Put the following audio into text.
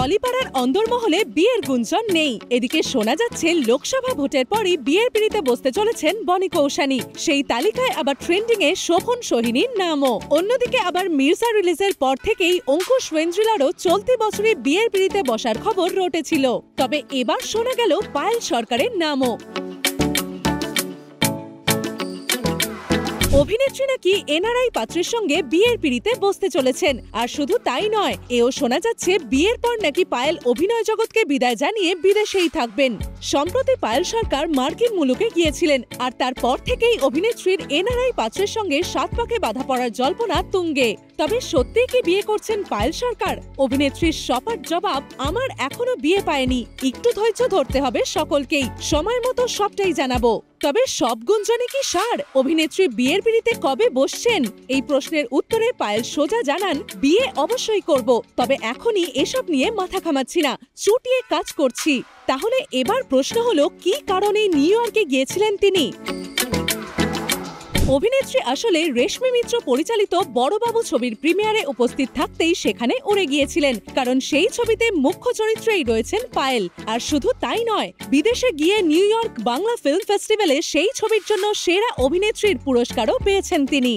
টলিপাড়ার অন্দরমহলে বিয়ের গুঞ্জন নেই। এদিকে শোনা যাচ্ছে লোকসভা ভোটের পরই বিয়ের পিঁড়িতে বসতে চলেছেন বনি কৌশানী। সেই তালিকায় আবার ট্রেন্ডিং এ শোভন সোহিনীর নামও। অন্যদিকে আবার মির্জা রিলিজের পর থেকেই অঙ্কুশ ওয়েন্দ্রিলারও চলতি বছরে বিয়ের পিঁড়িতে বসার খবর রটেছিল। তবে এবার শোনা গেল পায়েল সরকারের নামও। অভিনেত্রী নাকি এনআরআই পাত্রের সঙ্গে বিয়ের পিঁড়িতে বসতে চলেছেন। আর শুধু তাই নয়, এও শোনা যাচ্ছে বিয়ের পর নাকি পায়েল অভিনয় জগৎকে বিদায় জানিয়ে বিদেশেই থাকবেন। সম্প্রতি পায়েল সরকার মার্কিন মুলুকে গিয়েছিলেন, আর তারপর থেকেই অভিনেত্রীর এনআরআই পাত্রের সঙ্গে সাত পাকে বাঁধা পড়ার জল্পনা তুঙ্গে। তবে সত্যিই কি বিয়ে করছেন পায়েল সরকার? অভিনেত্রীর সপাট জবাব, আমার এখনো বিয়ে পায়নি, একটু ধৈর্য ধরতে হবে সকলকেই, সময় মতো সবটাই জানাবো। তবে সব গুঞ্জনে কি সার? অভিনেত্রী বিয়ের পিঁড়িতে কবে বসছেন? এই প্রশ্নের উত্তরে পায়েল সোজা জানান, বিয়ে অবশ্যই করব, তবে এখনই এসব নিয়ে মাথা ঘামাচ্ছি না, চুটিয়ে কাজ করছি। তাহলে এবার প্রশ্ন হলো, কি কারণে নিউ ইয়র্কে গিয়েছিলেন তিনি? অভিনেত্রী আসলে রেশমি মিত্র পরিচালিত বড়বাবু ছবির প্রিমিয়ারে উপস্থিত থাকতেই সেখানে উড়ে গিয়েছিলেন, কারণ সেই ছবিতে মুখ্য চরিত্রেই রয়েছেন পায়েল। আর শুধু তাই নয়, বিদেশে গিয়ে নিউ ইয়র্ক বাংলা ফিল্ম ফেস্টিভ্যালে সেই ছবির জন্য সেরা অভিনেত্রীর পুরস্কারও পেয়েছেন তিনি।